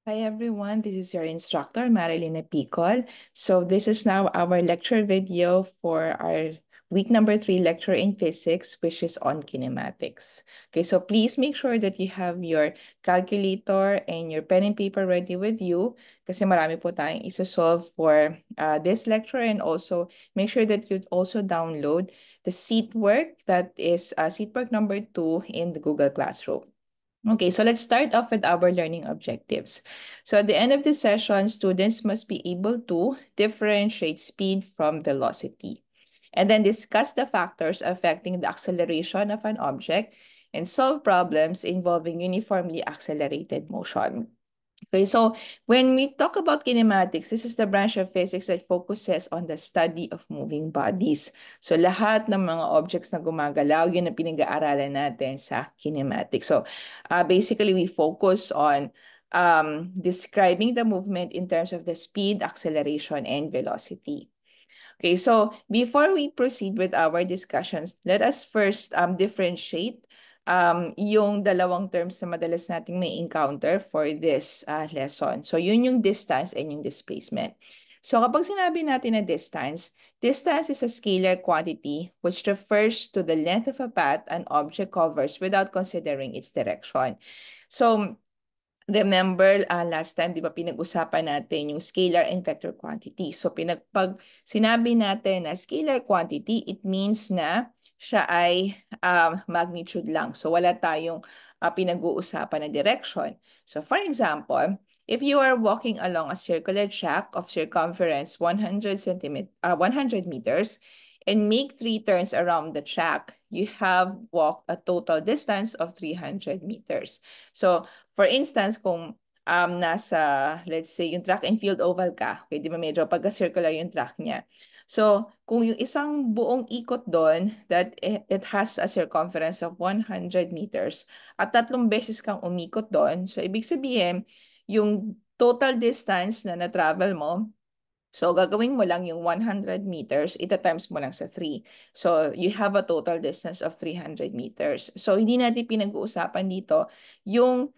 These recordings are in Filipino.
Hi everyone, this is your instructor Marilyn Picol. So this is now our lecture video for our week number 3 lecture in physics, which is on kinematics. Okay, so please make sure that you have your calculator and your pen and paper ready with you kasi marami po tayong isosolve for this lecture, and also make sure that you also download the seat work, that is seat work number 2 in the Google Classroom. Okay, so let's start off with our learning objectives. So at the end of the session, students must be able to differentiate speed from velocity, and then discuss the factors affecting the acceleration of an object and solve problems involving uniformly accelerated motion. Okay, so when we talk about kinematics, this is the branch of physics that focuses on the study of moving bodies. So lahat ng mga objects na gumagalaw, yun ang pinag-aaralan natin sa kinematics. So basically, we focus on describing the movement in terms of the speed, acceleration, and velocity. Okay, so before we proceed with our discussions, let us first differentiate yung dalawang terms na madalas nating may encounter for this lesson. So yun yung distance and yung displacement. So kapag sinabi natin na distance is a scalar quantity which refers to the length of a path an object covers without considering its direction. So remember, last time, di ba, pinag-usapan natin yung scalar and vector quantity. So, pag sinabi natin na scalar quantity, it means na siya ay magnitude lang. So, wala tayong pinag-uusapan na direction. So, for example, if you are walking along a circular track of circumference 100 meters and make 3 turns around the track, you have walked a total distance of 300 meters. So, for instance, kung let's say, yung track and field oval ka, okay, di ba medyo pagka-circular yung track niya. So, kung yung isang buong ikot doon, that it has a circumference of 100 meters, at 3 beses kang umikot doon, so ibig sabihin, yung total distance na na-travel mo, so, gagawin mo lang yung 100 meters, ita-times mo lang sa 3. So, you have a total distance of 300 meters. So, hindi natin pinag-uusapan dito yung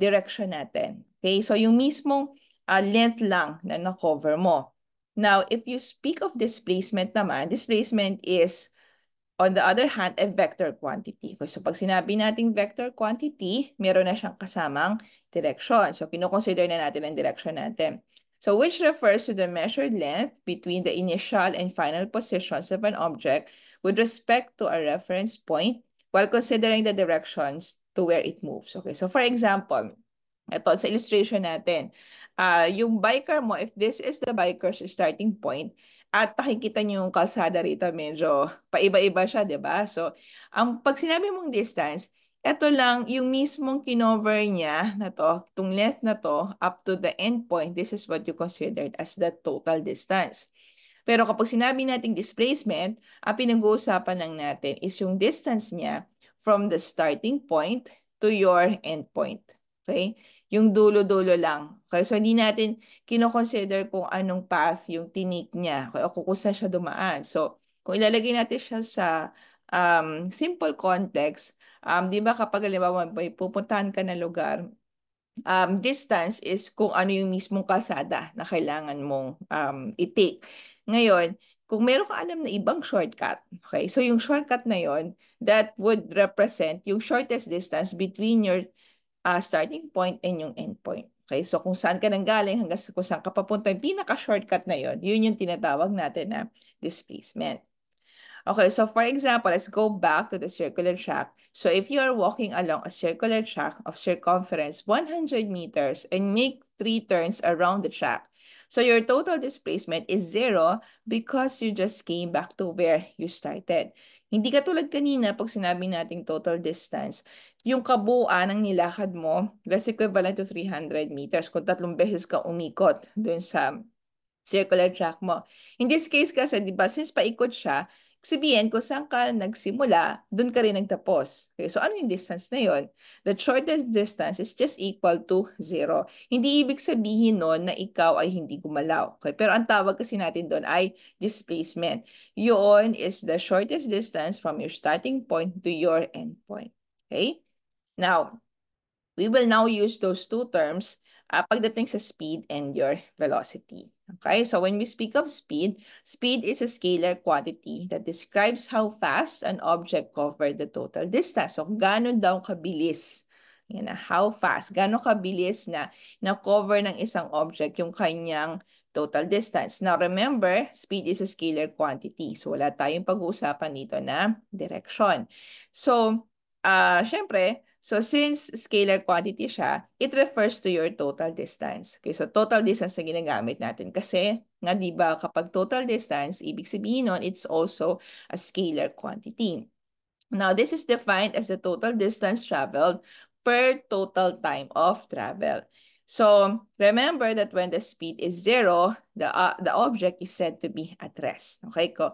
direction natin. Okay? So, yung mismong length lang na na-cover mo. Now, if you speak of displacement naman, displacement is, on the other hand, a vector quantity. So, pag sinabi nating vector quantity, meron na siyang kasamang direction. So, kinoconsider na natin ang direction natin. So, which refers to the measured length between the initial and final positions of an object with respect to a reference point while considering the directions to where it moves. Okay, so for example, ito sa illustration natin, yung biker mo, if this is the biker's starting point, at nakikita niyo yung kalsada rito, medyo paiba-iba siya, di ba? So, pag sinabi mong distance, ito lang, yung mismong kinover niya na to, itong length na to, up to the end point, this is what you considered as the total distance. Pero kapag sinabi nating displacement, ang pinag-uusapan lang natin is yung distance niya from the starting point to your end point. Okay? Yung dulo-dulo lang. Okay? So, hindi natin kinoconsider kung anong path yung tinik niya o kung saan siya dumaan. So, kung ilalagay natin siya sa simple context, di ba kapag halimbawa may pupuntahan ka na lugar, distance is kung ano yung mismong kalsada na kailangan mong i-take. Ngayon, kung meron ka alam na ibang shortcut, okay, so yung shortcut na yon, that would represent yung shortest distance between your starting point and yung end point. Okay, so kung saan ka nanggaling hanggang kung saan ka papunta, yung pinaka-shortcut na yon, yun yung tinatawag natin na displacement. Okay, so for example, let's go back to the circular track. So if you are walking along a circular track of circumference 100 meters and make 3 turns around the track, so your total displacement is 0 because you just came back to where you started. Hindi katulad kanina pag sinabi nating total distance, yung kabuuan ng nilakad mo, that's equivalent to 300 meters kung 3 beses ka umikot dun sa circular track mo. In this case kasi, di ba, since paikot siya, sabihin kung saan ka nagsimula, dun ka rin nagtapos. Okay, so ano yung distance na yun? The shortest distance is just equal to 0. Hindi ibig sabihin nun na ikaw ay hindi gumalaw. Okay? Pero ang tawag kasi natin doon ay displacement. Yun is the shortest distance from your starting point to your end point. Okay? Now, we will now use those two terms pagdating sa speed and your velocity. Okay, so when we speak of speed, speed is a scalar quantity that describes how fast an object covered the total distance. So, gaano daw kabilis, yan na, how fast, gaano kabilis na na-cover ng isang object yung kanyang total distance. Now, remember, speed is a scalar quantity. So, wala tayong pag-uusapan dito na direction. So, syempre, so since scalar quantity siya, it refers to your total distance. Okay, so total distance na ginagamit natin kasi nga 'di ba kapag total distance, ibig sabihin nun it's also a scalar quantity. Now, this is defined as the total distance traveled per total time of travel. So, remember that when the speed is zero, the object is said to be at rest. Okay ko?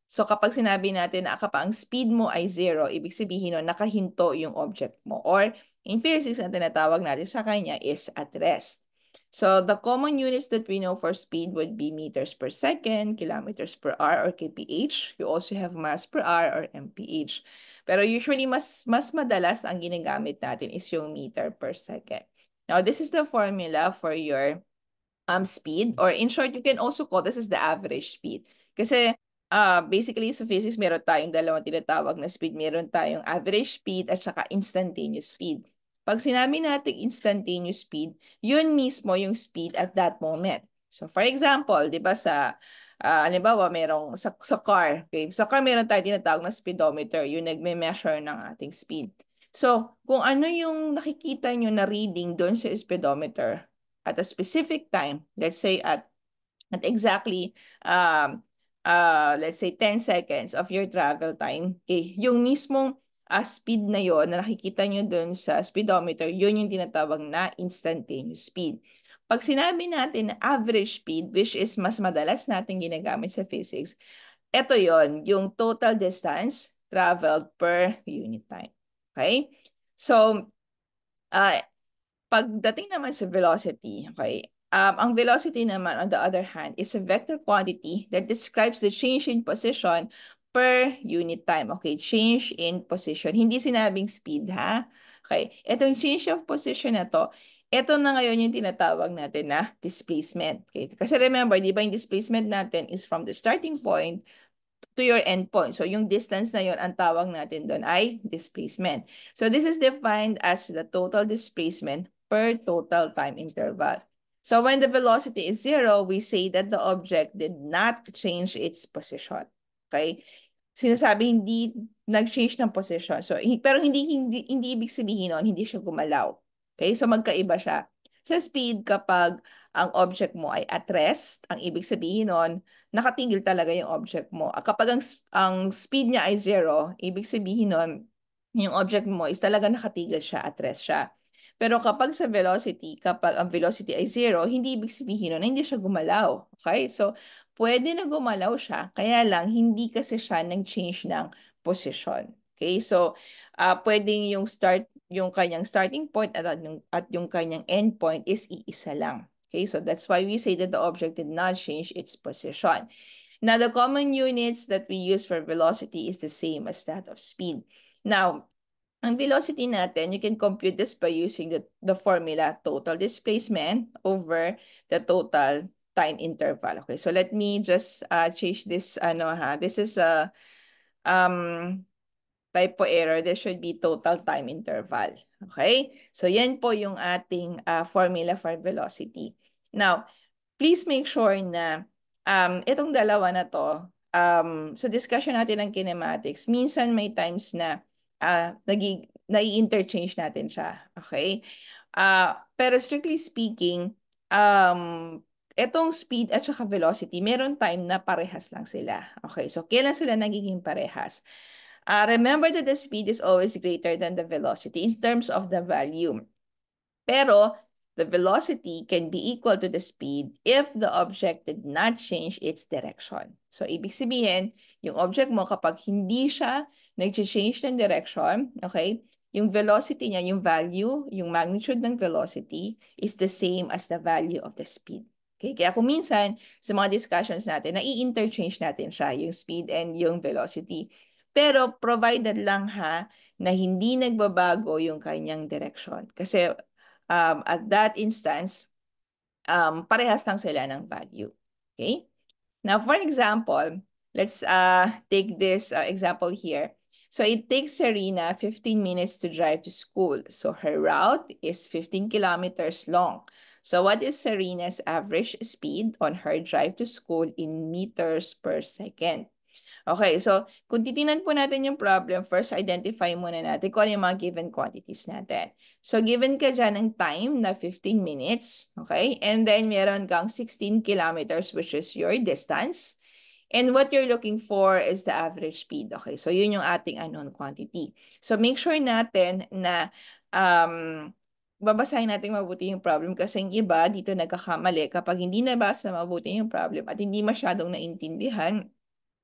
So kapag sinabi natin na kapag ang speed mo ay zero, ibig sabihin nun nakahinto yung object mo. Or in physics, ang tinatawag natin sa kanya is at rest. So the common units that we know for speed would be meters per second, kilometers per hour, or kph. You also have miles per hour or mph. Pero usually, mas madalas ang ginagamit natin is yung meter per second. Now, this is the formula for your speed, or in short, you can also call this as the average speed. Kasi basically sa physics, meron tayong dalawang tinatawag na speed. Meron tayong average speed at saka instantaneous speed. Pag sinabi natin instantaneous speed, yun mismo yung speed at that moment. So for example, di ba halimbawa, sa car, okay? Sa car, meron tayong tinatawag na speedometer, yung nagme-measure ng ating speed. So, kung ano yung nakikita nyo na reading doon sa speedometer, at a specific time, let's say at exactly let's say 10 seconds of your travel time, okay, yung mismong speed na yon na nakikita nyo dun sa speedometer, yun yung tinatawag na instantaneous speed. Pag sinabi natin na average speed, which is mas madalas natin ginagamit sa physics, ito yon yung total distance traveled per unit time. Okay? So, uh, pagdating naman sa velocity, okay, ang velocity naman, on the other hand, is a vector quantity that describes the change in position per unit time. Okay, change in position. Hindi sinabing speed, ha? Okay, itong change of position na to, ito na ngayon yung tinatawag natin na displacement. Okay, kasi remember, di ba yung displacement natin is from the starting point to your endpoint. So yung distance na yun, ang tawag natin doon ay displacement. So this is defined as the total displacement per total time interval. So when the velocity is zero, we say that the object did not change its position. Okay? Sinasabi hindi nag-change ng position. So pero hindi ibig sabihin nun, hindi siya gumalaw. Okay? So magkaiba siya. Sa speed, kapag ang object mo ay at rest, ang ibig sabihin nun, nakatigil talaga yung object mo. Kapag ang speed niya ay zero, ibig sabihin nun, yung object mo is talaga nakatigil siya, at rest siya. Pero kapag sa velocity, kapag ang velocity ay zero, hindi ibig sabihin nun na hindi siya gumalaw. Okay? So, pwede na gumalaw siya, kaya lang hindi kasi siya nag-change ng position. Okay? So, pwedeng yung kanyang starting point at yung kanyang end point is iisa lang. Okay, so that's why we say that the object did not change its position. Now, the common units that we use for velocity is the same as that of speed. Now, ang velocity natin, you can compute this by using the formula total displacement over the total time interval. Okay, so let me just change this. This is a typo error. There should be total time interval. Okay? So, yan po yung ating formula for velocity. Now, please make sure na itong dalawa na to, sa discussion natin ng kinematics, minsan may times na nai-interchange natin siya. Okay? Pero strictly speaking, etong speed at saka velocity, meron time na parehas lang sila. Okay? So, kailan sila nagiging parehas? Remember that the speed is always greater than the velocity in terms of the value. Pero the velocity can be equal to the speed if the object did not change its direction. So, ibig sabihin, yung object mo kapag hindi siya nag-change ng direction, okay, yung velocity niya, yung value, yung magnitude ng velocity is the same as the value of the speed. Okay? Kaya kung minsan, sa mga discussions natin, nai-interchange natin siya, yung speed and yung velocity. Pero provided lang na hindi nagbabago yung kanyang direction. Kasi at that instance, parehas lang sila ng value. Okay? Now, for example, let's take this example here. So it takes Serena 15 minutes to drive to school. So her route is 15 kilometers long. So what is Serena's average speed on her drive to school in meters per second? Okay, so kung titingnan po natin yung problem, first identify muna natin kung ano yung mga given quantities natin. So given ka dyan ng time na 15 minutes, okay? And then meron kang 16 kilometers which is your distance. And what you're looking for is the average speed. Okay, so yun yung ating unknown quantity. So make sure natin na babasahin natin mabuti yung problem kasi yung iba dito nagkakamali kapag hindi nabasa mabuti yung problem at hindi masyadong naintindihan,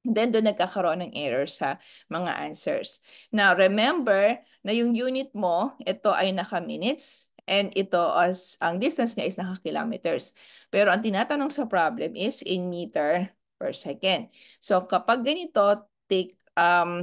then doon nagkakaroon ng error sa mga answers. Now, remember na yung unit mo, ito ay naka-minutes and ito as ang distance niya is naka-kilometers. Pero ang tinatanong sa problem is in meter per second. So kapag ganito, take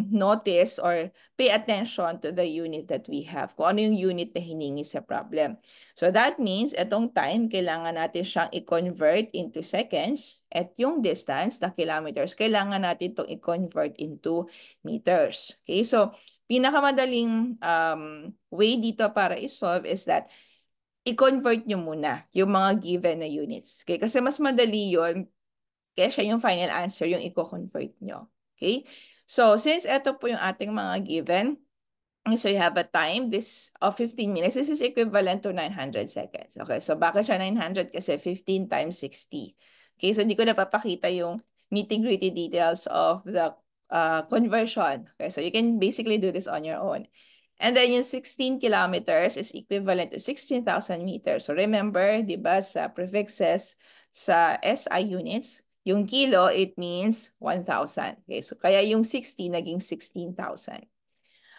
notice or pay attention to the unit that we have. Kung ano yung unit na hiningi sa problem. So that means itong time, kailangan natin siyang i-convert into seconds at yung distance na kilometers, kailangan natin itong i-convert into meters. Okay, so pinakamadaling way dito para i-solve is that i-convert nyo muna yung mga given na units. Okay, kasi mas madali yun kaya siya yung final answer, yung i-convert nyo. Okay? So, since ito po yung ating mga given, so you have a time this of 15 minutes. This is equivalent to 900 seconds. Okay, so bakit siya 900? Kasi 15 times 60. Okay, so hindi ko napapakita yung nitty-gritty details of the conversion. Okay, so you can basically do this on your own. And then yung 16 kilometers is equivalent to 16,000 meters. So remember, di ba, sa prefixes, sa SI units, yung kilo, it means 1,000. Okay, so kaya yung 60 naging 16,000.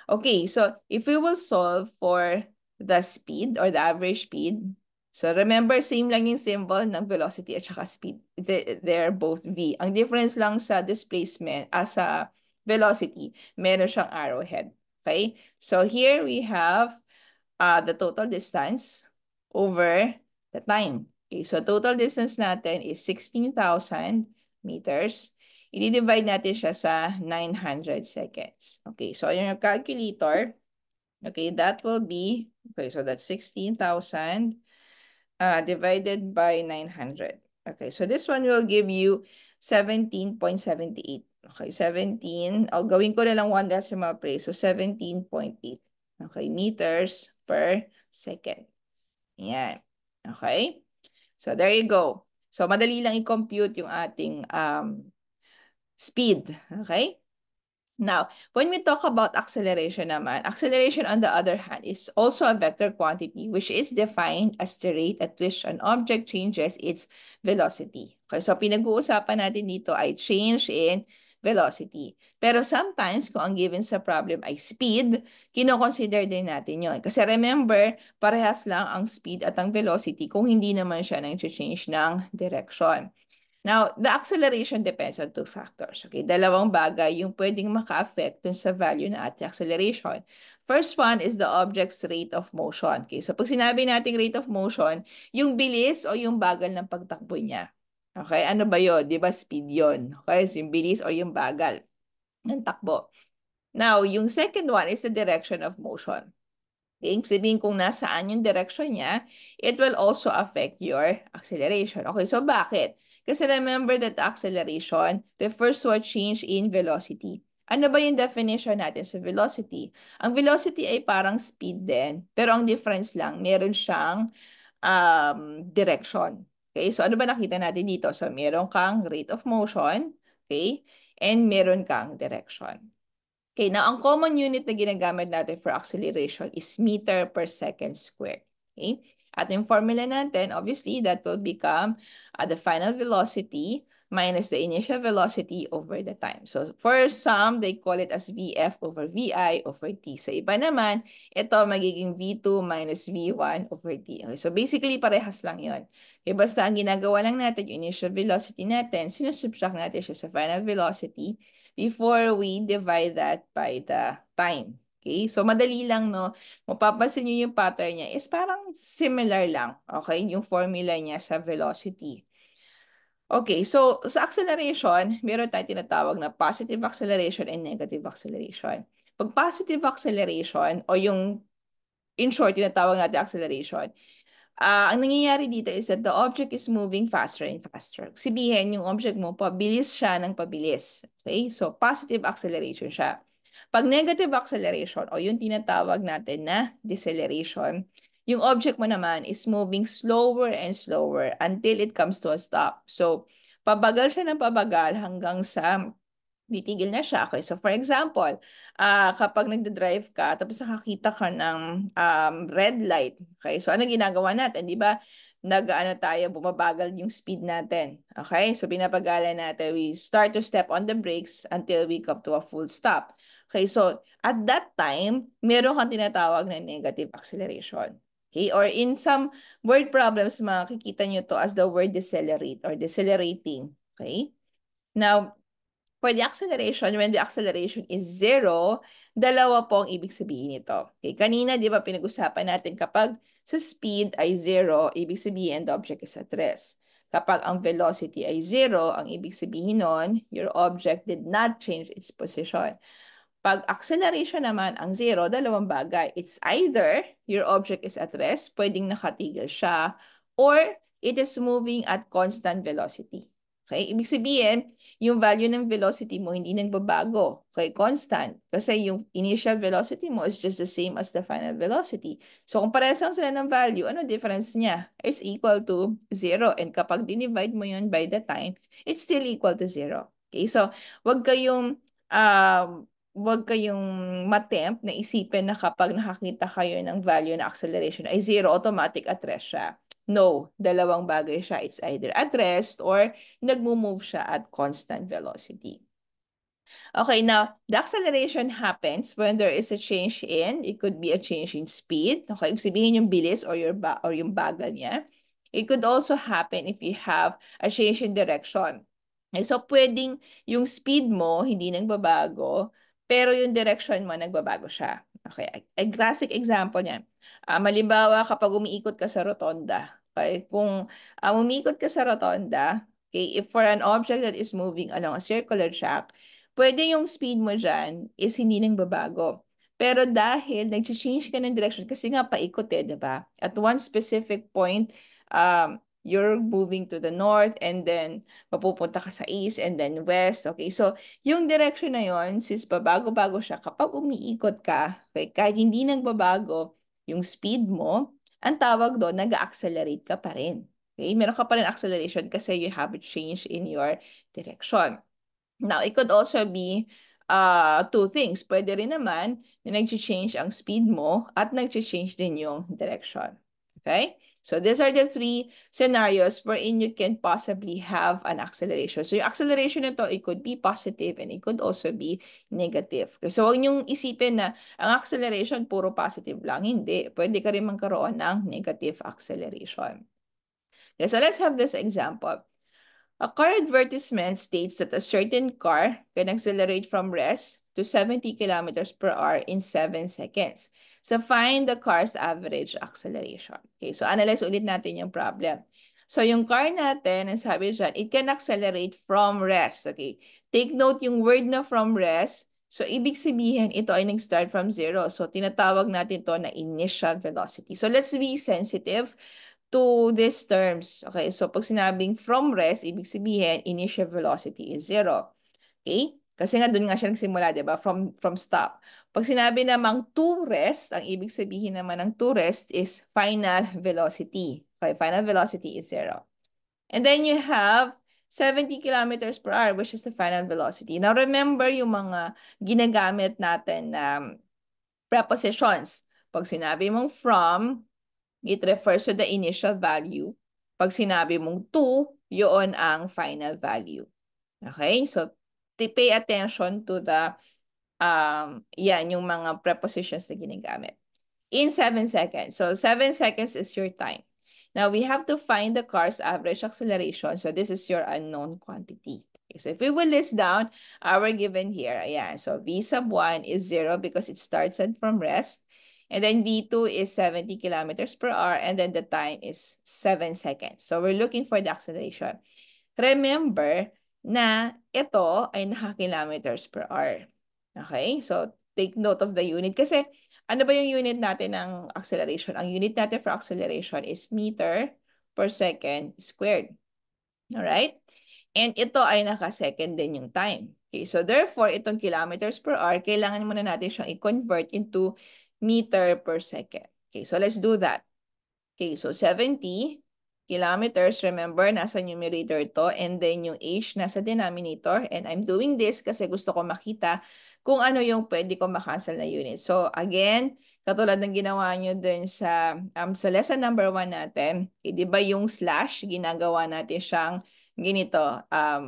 Okay, so if we will solve for the speed or the average speed, so remember, same lang yung symbol ng velocity at saka speed. They're both V. Ang difference lang sa displacement, sa velocity, meron siyang arrowhead. Okay, so here we have the total distance over the time. Okay, so total distance natin is 16,000 meters. I-divide natin siya sa 900 seconds. Okay, so yung calculator, okay, that will be, okay, so that's 16,000 divided by 900. Okay, so this one will give you 17.78. Okay, 17, gawin ko na lang 1 decimal place, so 17.8. Okay, meters per second. Yan. Okay? So, there you go. So, madali lang i-compute yung ating speed. Okay? Now, when we talk about acceleration naman, acceleration on the other hand is also a vector quantity which is defined as the rate at which an object changes its velocity. Okay, so pinag-uusapan natin dito ay change in velocity. Pero sometimes, kung ang given sa problem ay speed, kino-consider din natin yon. Kasi remember, parehas lang ang speed at ang velocity kung hindi naman siya nang-change ng direction. Now, the acceleration depends on two factors. Okay, dalawang bagay yung pwedeng maka-affect dun sa value na ating acceleration. First one is the object's rate of motion. Okay, so pag sinabi nating rate of motion, yung bilis o yung bagal ng pagtakbo niya. Okay, ano ba yun? Di ba speed yun? Okay, so yung bilis o yung bagal ng takbo. Now, yung second one is the direction of motion. Okay, sabihin kung nasaan yung direction niya, it will also affect your acceleration. Okay, so bakit? Kasi remember that acceleration refers to a change in velocity. Ano ba yung definition natin sa velocity? Ang velocity ay parang speed din, pero ang difference lang, meron siyang direction. Okay, so ano ba nakita natin dito? So meron kang rate of motion, okay, and meron kang direction. Okay, now ang common unit na ginagamit natin for acceleration is meter per second squared. Okay? At yung formula natin, obviously, that will become the final velocity minus the initial velocity over the time. So for some, they call it as VF over VI over T. Sa iba naman, ito magiging V2 minus V1 over T. Okay, so basically, parehas lang yon. Okay, basta ang ginagawa lang natin, yung initial velocity natin, sinusubtract natin siya sa final velocity before we divide that by the time. Okay? So, madali lang, no? Mapapansin nyo yung pattern niya is parang similar lang, okay? Yung formula niya sa velocity. Okay, so sa acceleration, meron tayong tinatawag na positive acceleration and negative acceleration. Pag positive acceleration, o yung in short, tinatawag natin acceleration, ang nangyayari dito is that the object is moving faster and faster. Sabihin, yung object mo, pabilis siya ng pabilis. Okay? So, positive acceleration siya. Pag negative acceleration, o yung tinatawag natin na deceleration, yung object mo naman is moving slower and slower until it comes to a stop. So, pabagal siya ng pabagal hanggang sa titigil na siya. Okay, so for example, kapag nagda-drive ka, tapos nakakita ka ng red light, okay, so ano ginagawa natin, di ba? Nag-ano tayo, bumabagal yung speed natin. Okay, so pinapagalan natin, we start to step on the brakes until we come to a full stop. Okay, so at that time, meron kang tinatawag na negative acceleration. Okay, or in some word problems, makikita nyo to as the word decelerate or decelerating. Okay, now, for the acceleration, when the acceleration is zero, dalawa po ang ibig sabihin nito. Okay, kanina, di ba, pinag-usapan natin kapag sa speed ay zero, ibig sabihin the object is at rest. Kapag ang velocity ay zero, ang ibig sabihin nun, your object did not change its position. Pag acceleration naman ang zero, dalawang bagay. It's either your object is at rest, pwedeng nakatigil siya, or it is moving at constant velocity. Okay? Ibig sabihin, yung value ng velocity mo hindi nagbabago. Okay? Constant. Kasi yung initial velocity mo is just the same as the final velocity. So, kung parehas lang sila ng value, ano difference niya? It's equal to zero. And kapag dinivide mo yun by the time, it's still equal to zero. Okay? So, wag kayong wag kayong matempt na isipin na kapag nakakita kayo ng value na acceleration ay zero, automatic at rest siya. No, dalawang bagay siya. It's either at rest or nagmo-move siya at constant velocity. Okay, now, the acceleration happens when there is a change in, it could be a change in speed. Okay, sabihin yung bilis or, or yung bagal niya. It could also happen if you have a change in direction. Okay, so, pwedeng yung speed mo hindi nagbabago, pero yung direction mo nagbabago siya. Okay, a classic example niyan. Malimbawa, kapag umiikot ka sa rotonda. Okay, kung umiikot ka sa rotonda, okay, if for an object that is moving along a circular track, pwede yung speed mo dyan is hindi nang babago. Pero dahil nag-change ka ng direction, kasi nga paikot di ba? At one specific point, you're moving to the north and then mapupunta ka sa east and then west. Okay, so yung direction na yon, since babago-bago siya, kapag umiikot ka, okay, kahit hindi nagbabago yung speed mo, ang tawag doon, nag-accelerate ka pa rin. Okay, meron ka pa rin acceleration kasi you have a change in your direction. Now, it could also be two things. Pwede rin naman na nag-change ang speed mo at nag-change din yung direction. Okay? So, these are the three scenarios wherein you can possibly have an acceleration. So, yung acceleration nito, it could be positive and it could also be negative. Okay? So, huwag niyong isipin na ang acceleration puro positive lang. Hindi. Pwede ka rin magkaroon ng negative acceleration. Okay, so, let's have this example. A car advertisement states that a certain car can accelerate from rest to 70 kilometers per hour in 7 seconds. So find the car's average acceleration. Okay, so analyze ulit natin yung problem. So yung car natin, ang sabi dyan, it can accelerate from rest. Okay, take note yung word na from rest. So ibig sabihin, ito ay nag-start from zero. So tinatawag natin to na initial velocity. So let's be sensitive to these terms. Okay, so pag sinabing from rest, ibig sabihin, initial velocity is zero. Okay? Kasi nga doon nga siya nagsimula, di ba? From stop. Pag sinabi namang to rest, ang ibig sabihin naman ng to rest is final velocity. Okay, final velocity is zero. And then you have 70 kilometers per hour, which is the final velocity. Now, remember yung mga ginagamit natin na prepositions. Pag sinabi mong from, it refers to the initial value. Pag sinabi mong to, yun ang final value. Okay? So, pay attention to the, yan, yung mga prepositions na ginagamit. In 7 seconds. So, 7 seconds is your time. Now, we have to find the car's average acceleration. So, this is your unknown quantity. Okay, so if we will list down our given here, ayan, so V sub 1 is 0 because it starts from rest. And then V2 is 70 kilometers per hour, and then the time is 7 seconds. So we're looking for the acceleration. Remember na ito ay naka-kilometers per hour. Okay? So take note of the unit. Kasi ano ba yung unit natin ng acceleration? Ang unit natin for acceleration is meter per second squared. Alright? And ito ay naka-second din yung time. Okay, so therefore, itong kilometers per hour, kailangan muna natin siyang i-convert into meter per second. Okay, so let's do that. Okay, so 70 kilometers, remember, nasa numerator to, and then yung h nasa denominator, and I'm doing this kasi gusto ko makita kung ano yung pwede ko makancel na unit. So again, katulad ng ginawa nyo dun sa lesson number 1 natin, di ba yung slash, ginagawa natin siyang ganito,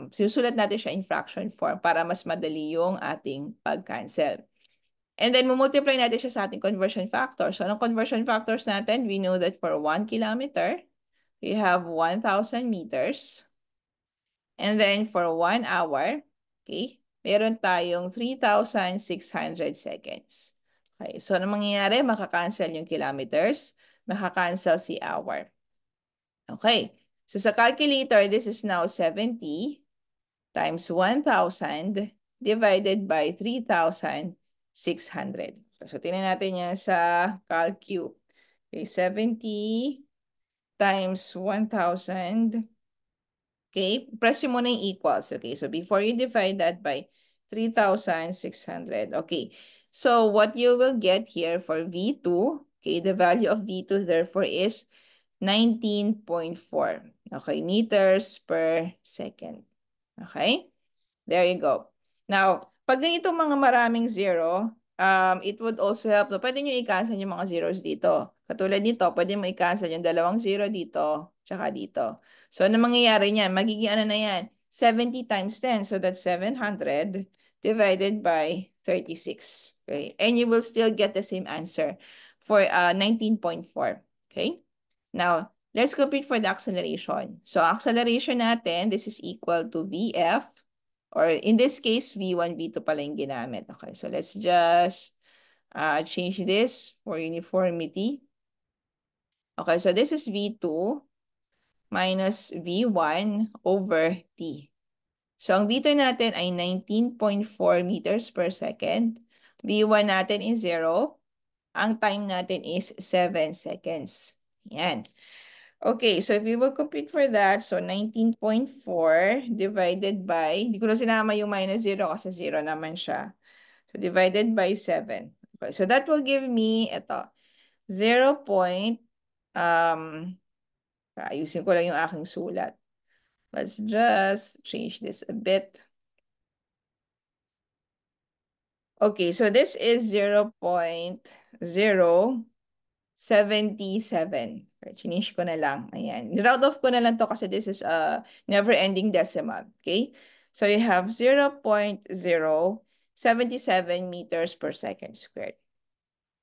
sinusulat natin siya in fraction form para mas madali yung ating pag-cancel. And then, multiply natin siya sa ating conversion factor. So, anong conversion factors natin? We know that for 1 kilometer, we have 1,000 meters. And then, for 1 hour, okay, meron tayong 3,600 seconds. Okay, so, anong mangyayari? Makakancel yung kilometers, makakancel si hour. Okay, so sa calculator, this is now 70 times 1,000 divided by 3,600. So, tingnan natin yan sa CalQ. Okay, 70 times 1,000. Okay, press mo na yung equals. Okay, so before you divide that by 3,600. Okay, so what you will get here for V2, okay, the value of V2 therefore is 19.4. Okay, meters per second. Okay? There you go. Now, pag ganitong mga maraming zero, it would also help. No? Pwede nyo i-cancel yung mga zeros dito. Katulad nito, pwede mo i-cancel yung dalawang zero dito, tsaka dito. So, ano mangyayari niyan? Magiging ano na yan? 70 times 10. So, that's 700 divided by 36. Okay? And you will still get the same answer for 19.4. Okay? Now, let's compute for the acceleration. So, acceleration natin, this is equal to VF, or in this case, V1, V2 pala yung ginamit. Okay, so let's just change this for uniformity. Okay, so this is V2 minus V1 over T. So, ang V2 natin ay 19.4 meters per second. V1 natin is 0. Ang time natin is 7 seconds. Yan. Okay, so if we will compute for that, so 19.4 divided by, hindi ko na sinama yung minus 0 kasi 0 naman siya. So divided by 7. Okay, so that will give me, ito, 0. Ayusin ko lang yung aking sulat. Let's just change this a bit. Okay, so this is 0.077. Finish ko na lang. Ayan. Round off ko na lang to kasi this is a never-ending decimal. Okay? So you have 0.077 meters per second squared.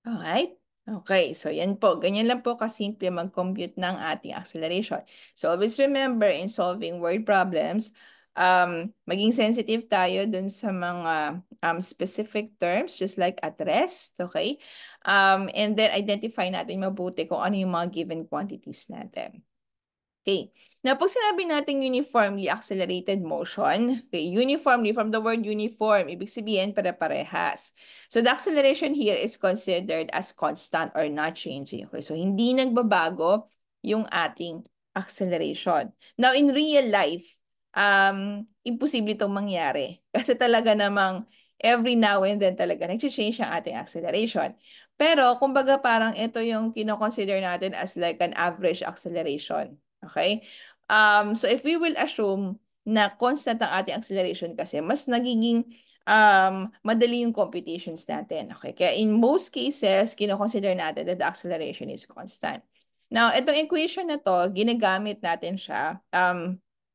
Alright? Okay, so yan po. Ganyan lang po kasimple mag-compute ng ating acceleration. So always remember in solving word problems, maging sensitive tayo dun sa mga specific terms, just like at rest, okay? And then identify natin mabuti kung ano yung mga given quantities natin. Okay. Now, pag sinabi natin uniformly accelerated motion, okay, uniformly, from the word uniform, ibig sabihin pare-parehas. So, the acceleration here is considered as constant or not changing. Okay, so hindi nagbabago yung ating acceleration. Now, in real life, imposible itong mangyari. Kasi talaga namang every now and then talaga nag-change ang ating acceleration. Pero, kumbaga parang ito yung kino-consider natin as like an average acceleration. Okay? So if we will assume na constant ang ating acceleration kasi, mas nagiging madali yung computations natin. Okay? Kaya in most cases, kino-consider natin that the acceleration is constant. Now, itong equation na to, ginagamit natin siya,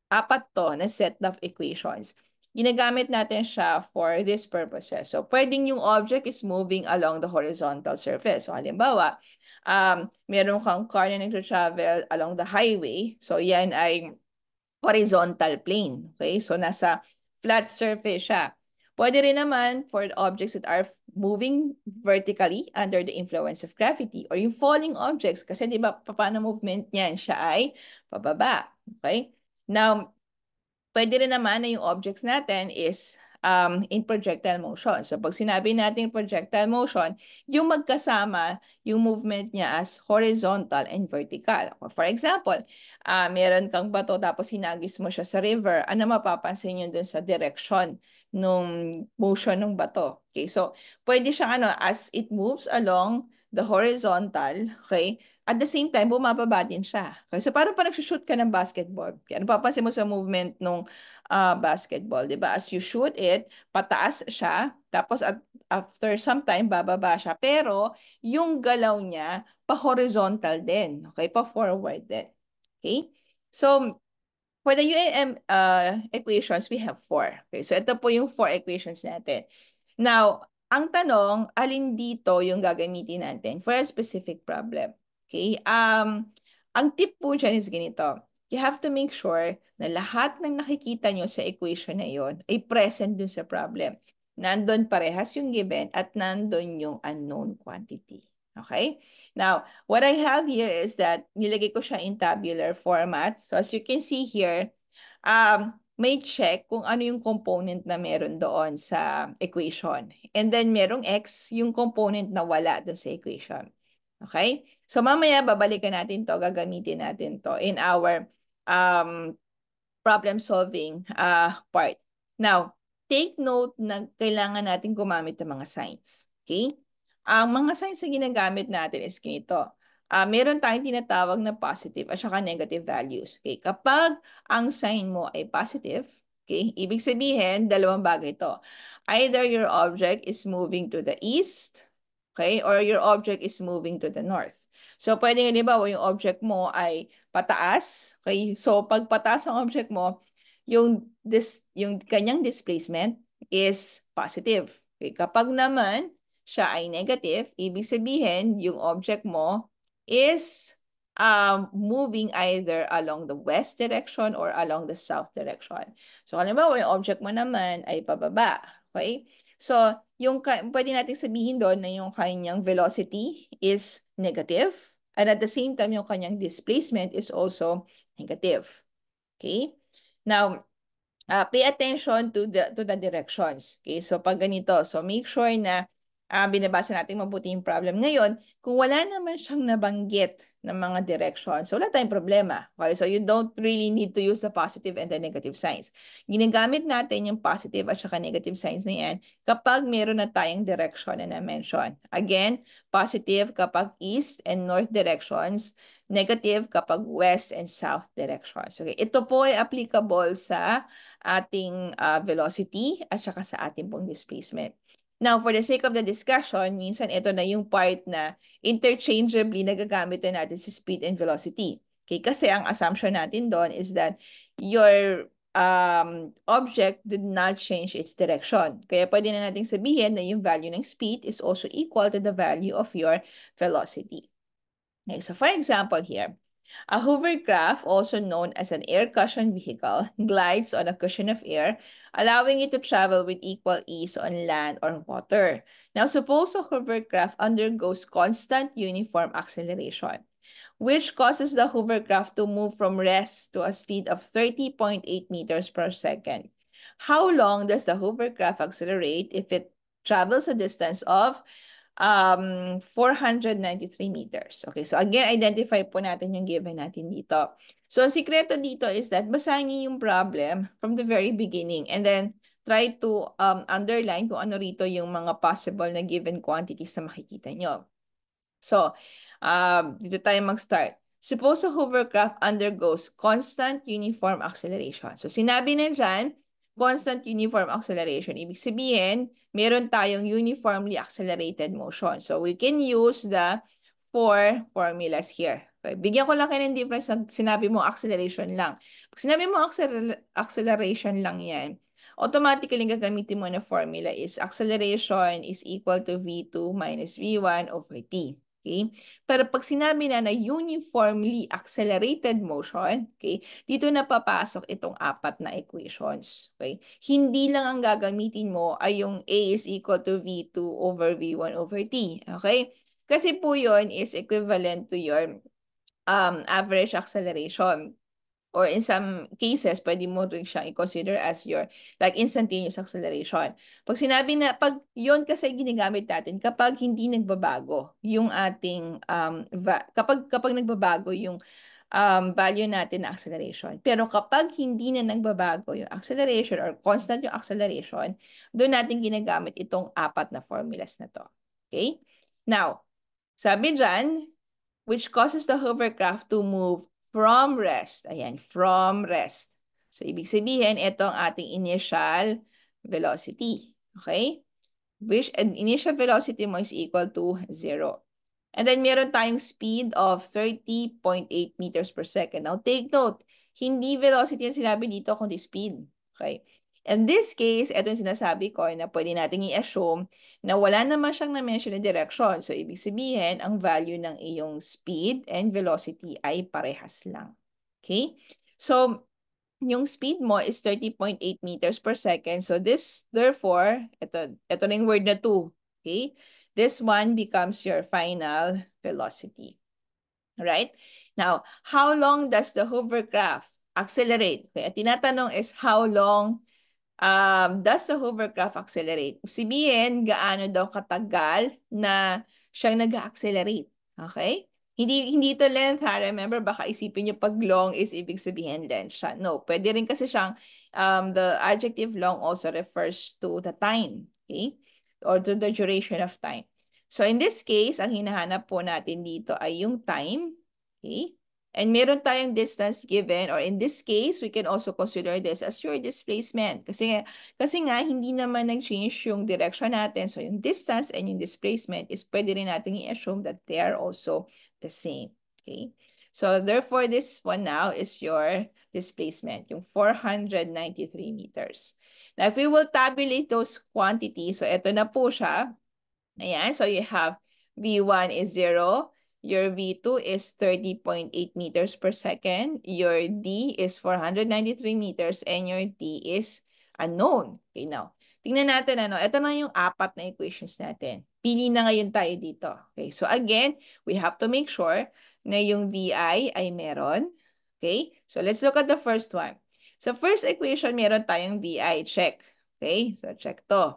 apat to na set of equations. Ginagamit natin siya for these purposes. So, pwedeng yung object is moving along the horizontal surface. So, halimbawa, meron kang car na nag-travel along the highway. So, yan ay horizontal plane. Okay? So, nasa flat surface siya. Pwede rin naman for objects that are moving vertically under the influence of gravity or yung falling objects kasi di ba paano movement niyan? Siya ay pababa. Okay? Now, pwede rin naman na yung objects natin is in projectile motion. So pag sinabi natin projectile motion, yung magkasama yung movement niya as horizontal and vertical. For example, meron kang bato tapos hinagis mo siya sa river, ano mapapansin nyo dun sa direction nung motion ng bato? Okay, so pwede siyang as it moves along the horizontal, okay, at the same time, bumababa din siya. Okay? So, parang pa nagsushoot ka ng basketball. Kaya napapansin mo sa movement nung basketball, di ba? As you shoot it, pataas siya, tapos after some time, bababa siya. Pero, yung galaw niya, pa-horizontal din. Okay? Pa-forward din. Okay? So, for the UAM equations, we have 4. Okay? So, ito po yung 4 equations natin. Now, ang tanong, alin dito yung gagamitin natin for a specific problem? Okay? Ang tip po dyan is ganito. You have to make sure na lahat ng nakikita nyo sa equation na yon ay present dun sa problem. Nandun parehas yung given at nandun yung unknown quantity. Okay? Now, what I have here is that nilagay ko siya in tabular format. So as you can see here, may check kung ano yung component na meron doon sa equation. And then merong x, yung component na wala doon sa equation. Okay? So mamaya babalikan natin to, gagamitin natin to in our problem solving part. Now, take note na kailangan natin gumamit ng mga signs. Okay? Ang mga signs na ginagamit natin is ganito. Meron tayong tinatawag na positive at saka negative values. Okay? Kapag ang sign mo ay positive, okay, ibig sabihin, dalawang bagay ito. Either your object is moving to the east, okay, or your object is moving to the north. So, pwede nga, di ba, yung object mo ay pataas. Okay? So, pag pataas ang object mo, yung kanyang displacement is positive. Okay? Kapag naman siya ay negative, ibig sabihin, yung object mo is moving either along the west direction or along the south direction. So, halimbawa, yung object mo naman ay pababa. Okay? So, pwede natin sabihin doon na yung kanyang velocity is negative and at the same time, yung kanyang displacement is also negative. Okay? Now, pay attention to the directions. Okay? So, pag ganito, so make sure na binabasa natin mabuti yung problem. Ngayon, kung wala naman siyang nabanggit ng mga directions, so wala tayong problema. Okay? So, you don't really need to use the positive and the negative signs. Ginagamit natin yung positive at saka negative signs na yan kapag meron na tayong direction na na-mention. Again, positive kapag east and north directions, negative kapag west and south directions. Okay? Ito po ay applicable sa ating velocity at saka sa ating pong displacement. Now, for the sake of the discussion, minsan ito na yung part na interchangeably nagagamit na natin sa speed and velocity. Okay? Kasi ang assumption natin doon is that your object did not change its direction. Kaya pwede na natin sabihin na yung value ng speed is also equal to the value of your velocity. Okay, so for example here, a hovercraft, also known as an air cushion vehicle, glides on a cushion of air, allowing it to travel with equal ease on land or water. Now, suppose a hovercraft undergoes constant uniform acceleration, which causes the hovercraft to move from rest to a speed of 30.8 meters per second. How long does the hovercraft accelerate if it travels a distance of 493 meters. Okay, so again, identify po natin yung given natin dito. So, ang sikreto dito is that basahin niyo yung problem from the very beginning and then try to underline kung ano rito yung mga possible na given quantities na makikita nyo. So, dito tayo mag-start. Suppose a hovercraft undergoes constant uniform acceleration. So, sinabi na dyan, constant uniform acceleration. Ibig sabihin, meron tayong uniformly accelerated motion. So, we can use the 4 formulas here. Okay. Bigyan ko lang kayo ng difference ng sinabi mo acceleration lang. Pag sinabi mo acceleration lang yan, automatically gagamitin mo na formula is acceleration is equal to V2 minus V1 over T. Okay? Pero pag sinabi na uniformly accelerated motion, okay, dito na papasok itong apat na equations. Okay? Hindi lang ang gagamitin mo ay yung A is equal to V2 over V1 over T. Okay? Kasi po yun is equivalent to your average acceleration. Or in some cases, pwede mo rin siyang i-consider as your like instantaneous acceleration. Pag sinabi na, pag yon kasi ginagamit natin kapag hindi nagbabago yung ating, kapag nagbabago yung value natin na acceleration. Pero kapag hindi na nagbabago yung acceleration or constant yung acceleration, doon natin ginagamit itong apat na formulas na to. Okay? Now, sabi dyan, which causes the hovercraft to move from rest. Ayan, from rest. So, ibig sabihin, ito ang ating initial velocity. Okay? Which an initial velocity mo is equal to 0. And then, meron tayong speed of 30.8 meters per second. Now, take note, hindi velocity ang sinabi dito, kundi speed. Okay? In this case, ito yung sinasabi ko na pwede natin i-assume na wala naman siyang na-mention na direction. So, ibig sabihin, ang value ng iyong speed and velocity ay parehas lang. Okay? So, yung speed mo is 30.8 meters per second. So, this, therefore, ito na yung word na 2. Okay? This one becomes your final velocity. Right? Now, how long does the hovercraft accelerate? Okay, at tinatanong is how long does the hovercraft accelerate? Sabihin, gaano daw katagal na siyang nag-accelerate. Okay? Hindi ito length ha. Remember, baka isipin niyo pag long is ibig sabihin length siya. No, pwede rin kasi siyang, the adjective long also refers to the time. Okay? Or to the duration of time. So in this case, ang hinahanap po natin dito ay yung time. Okay? And meron tayong distance given, or in this case, we can also consider this as your displacement. Kasi nga hindi naman nag-change yung direction natin. So yung distance and yung displacement is pwede rin natin i-assume that they are also the same. Okay? So therefore, this one now is your displacement, yung 493 meters. Now, if we will tabulate those quantities, so ito na po siya. Ayan, so you have V1 is 0. Your V2 is 30.8 meters per second. Your D is 493 meters and your T is unknown. Okay, now, tingnan natin ano. Ito na yung apat na equations natin. Pili na ngayon tayo dito. Okay, so again, we have to make sure na yung VI ay meron. Okay, so let's look at the first one. Sa first equation, meron tayong VI. Check. Okay, so check to.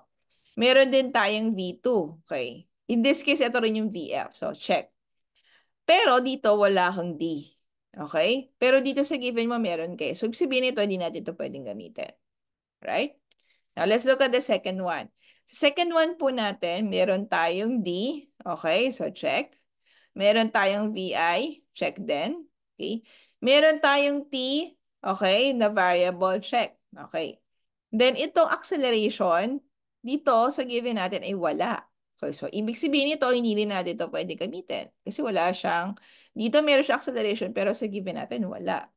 Meron din tayong V2. Okay. In this case, ito rin yung VF. So, check. Pero dito, wala kang D. Okay? Pero dito sa given mo, meron kayo. So, sabihin ito, hindi natin ito pwedeng gamitin. Right? Now, let's look at the second one. Sa second one po natin, meron tayong D. Okay? So, check. Meron tayong VI. Check din. Okay? Meron tayong T. Okay? Na variable. Check. Okay. Then, itong acceleration, dito sa given natin ay wala. Okay, so, ibig sabihin nito, hindi rin natin ito pwede gamitin. Kasi wala siyang, dito meron siya acceleration, pero sa given natin, wala.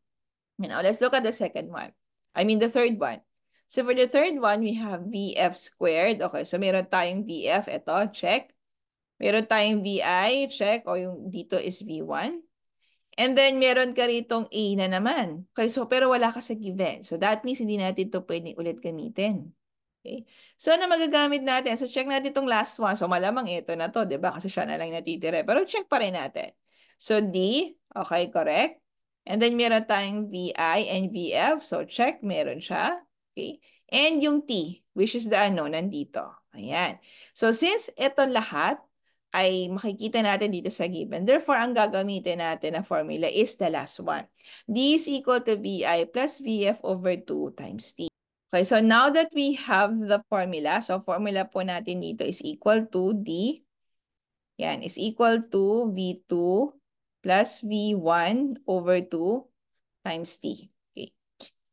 Now, let's look at the second one. I mean, the third one. So, for the third one, we have VF squared. Okay, so meron tayong VF. Ito, check. Meron tayong VI, check. O yung dito is V1. And then, meron ka ritong A na naman. Okay, so, pero wala ka sa given. So, that means hindi natin ito pwedeng ulit gamitin. Okay. So, ano magagamit natin? So, check natin itong last one. So, malamang ito na to, di ba? Kasi siya na lang natitira. Pero check pa rin natin. So, D, okay, correct. And then, meron tayong VI and VF. So, check, meron siya. Okay. And yung T, which is the unknown, nandito. Ayan. So, since ito lahat ay makikita natin dito sa given. Therefore, ang gagamitin natin na formula is the last one. D is equal to VI plus VF over 2 times T. Okay, so now that we have the formula, so formula po natin dito is equal to D. Yan, is equal to V2 plus V1 over 2 times T. Okay.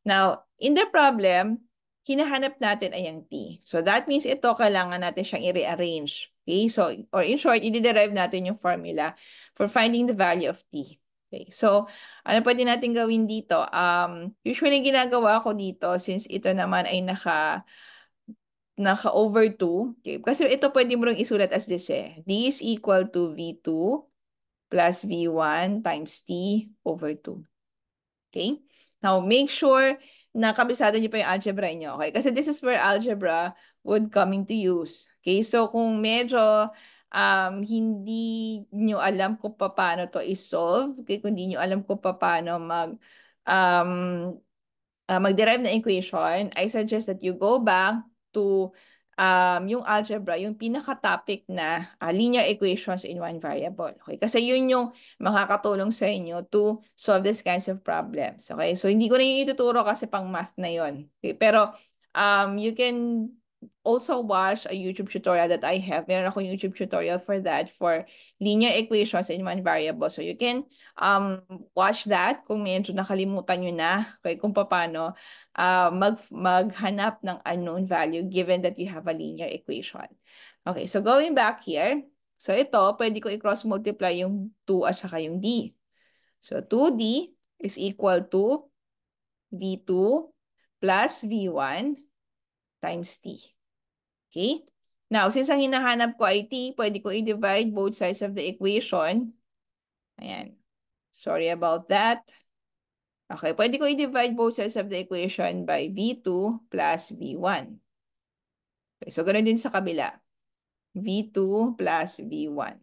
Now, in the problem, hinahanap natin ay ang T. So that means ito, kailangan natin siyang i-rearrange. Okay, so, or in short, i-derive natin yung formula for finding the value of T. Okay, so, ano pwede natin gawin dito? Usually, ginagawa ko dito, since ito naman ay naka over 2. Okay, kasi ito pwede mo rin isulat as this eh. D is equal to V2 plus V1 times T over 2. Okay? Now, make sure na kabisado niyo pa yung algebra niyo. Okay? Kasi this is where algebra would come into use. Okay? So, kung medyo hindi niyo alam kung paano to i-solve, okay? Kung hindi niyo alam kung paano um, mag-derive ng equation, I suggest that you go back to yung algebra, yung pinaka-topic na linear equations in one variable. Okay? Kasi yun yung makakatulong sa inyo to solve these kinds of problems. Okay? So, hindi ko na yung ituturo kasi pang math na yun. Okay? Pero, you can also watch a YouTube tutorial that I have. Meron akong YouTube tutorial for that, for linear equations in one variable. So, you can watch that kung medyo nakalimutan nyo na kung paano maghanap ng unknown value given that you have a linear equation. Okay, so going back here, so ito, pwede ko i-cross multiply yung 2 at saka yung d. So 2d is equal to v2 plus v1 times t. Okay? Now, since ang hinahanap ko ay t, pwede ko i-divide both sides of the equation. Ayan. Sorry about that. Okay, pwede ko i-divide both sides of the equation by v2 plus v1. Okay, so ganoon din sa kabila. v2 plus v1.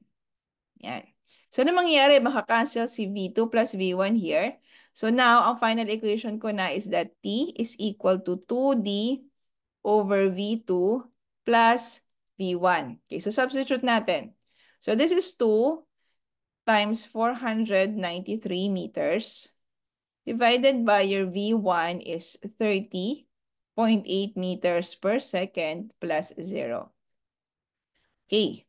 Yan. So, ano mangyayari? Makakancel si v2 plus v1 here. So, now, ang final equation ko na is that t is equal to 2d over v2 plus v1. Okay, so substitute natin. So, this is 2 times 493 meters divided by your v1 is 30.8 meters per second plus 0. Okay.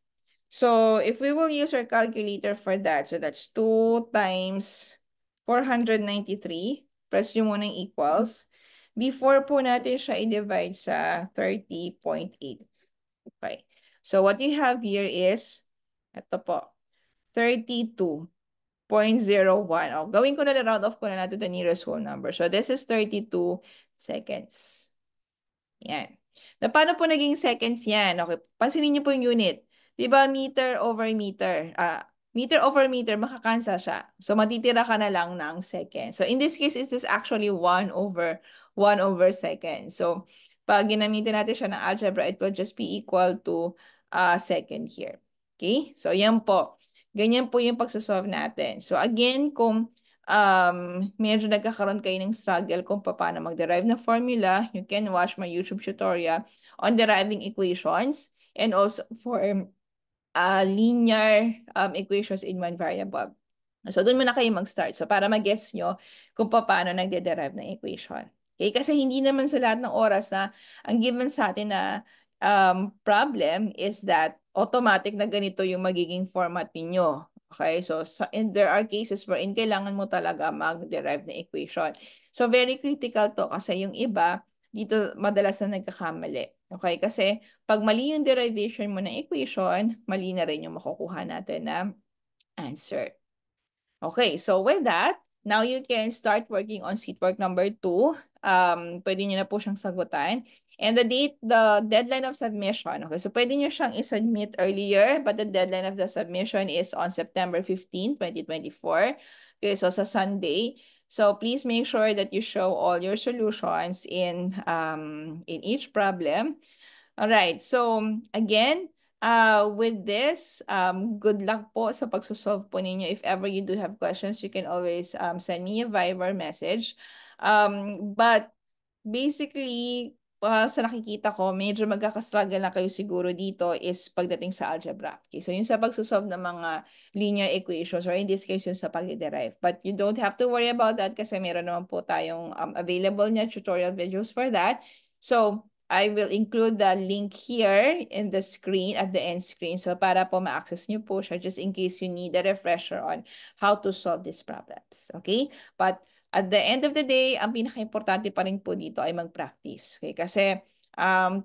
So, if we will use our calculator for that, so that's 2 times 493, press nyo muna yung equals. Before po natin siya i-divide sa 30.8. Okay. So, what you have here is, ito po, 32.01. Oh, gawin ko na round off ko na natin the nearest whole number. So, this is 32 seconds. Yan. Na paano po naging seconds yan? Okay, pansinin niyo po yung unit. Diba meter over meter? Meter over meter, makakansel siya. So, matitira ka na lang ng second. So, in this case, it is actually 1 over second. So, pag ginamitin natin siya ng algebra, it will just be equal to second here. Okay? So, yan po. Ganyan po yung pagsasolve natin. So, again, kung medyo nagkakaroon kayo ng struggle kung paano mag-derive ng formula, you can watch my YouTube tutorial on deriving equations and also for linear equations in one variable. So, doon muna kayo mag-start. So, para mag-guess nyo kung paano nagde-derive ng equation. Okay? Kasi hindi naman sa lahat ng oras na ang given sa atin na problem is that automatic na ganito yung magiging format ninyo. Okay? So, and there are cases wherein kailangan mo talaga mag-derive ng equation. So, very critical to kasi yung iba, dito madalas na nagkakamali. Okay? Kasi pag mali yung derivation mo ng equation, mali na rin yung makukuha natin na answer. Okay, so with that, now you can start working on sheet work number 2. Pwede nyo na po siyang sagutan. And the deadline of submission. Okay, so pwede nyo siyang i-submit earlier, but the deadline of the submission is on September 15, 2024. Okay, so sa Sunday. So please make sure that you show all your solutions in each problem. All right, so again, with this, good luck po sa pagsosolve po ninyo. If ever you do have questions, you can always send me a Viber message. But basically, sa nakikita ko, medyo magkakastruggle na kayo siguro dito is pagdating sa algebra. Okay, so yung sa pagsosolve ng mga linear equations or in this case yung sa pag-derive. But you don't have to worry about that kasi meron naman po tayong available na tutorial videos for that. So, I will include the link here in the screen, at the end screen. So, para po ma-access nyo po siya just in case you need a refresher on how to solve these problems. Okay? But at the end of the day, ang pinaka-importante pa rin po dito ay mag-practice. Okay? Kasi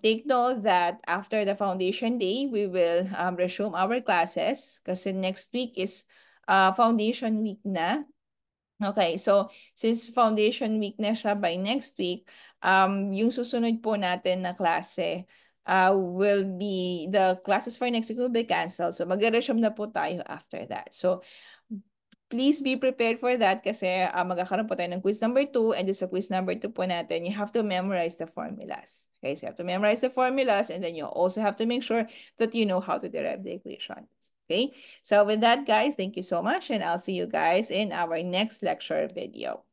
take note that after the foundation day, we will resume our classes kasi next week is foundation week na. Okay, so since foundation week na siya by next week, yung susunod po natin na klase will be, the classes for next week will be canceled. So mag-resume na po tayo after that. So please be prepared for that kasi magkakaroon po tayo ng quiz number 2 and sa quiz number 2 po natin, you have to memorize the formulas. Okay, so you have to memorize the formulas and then you also have to make sure that you know how to derive the equations. Okay, so with that, guys, thank you so much and I'll see you guys in our next lecture video.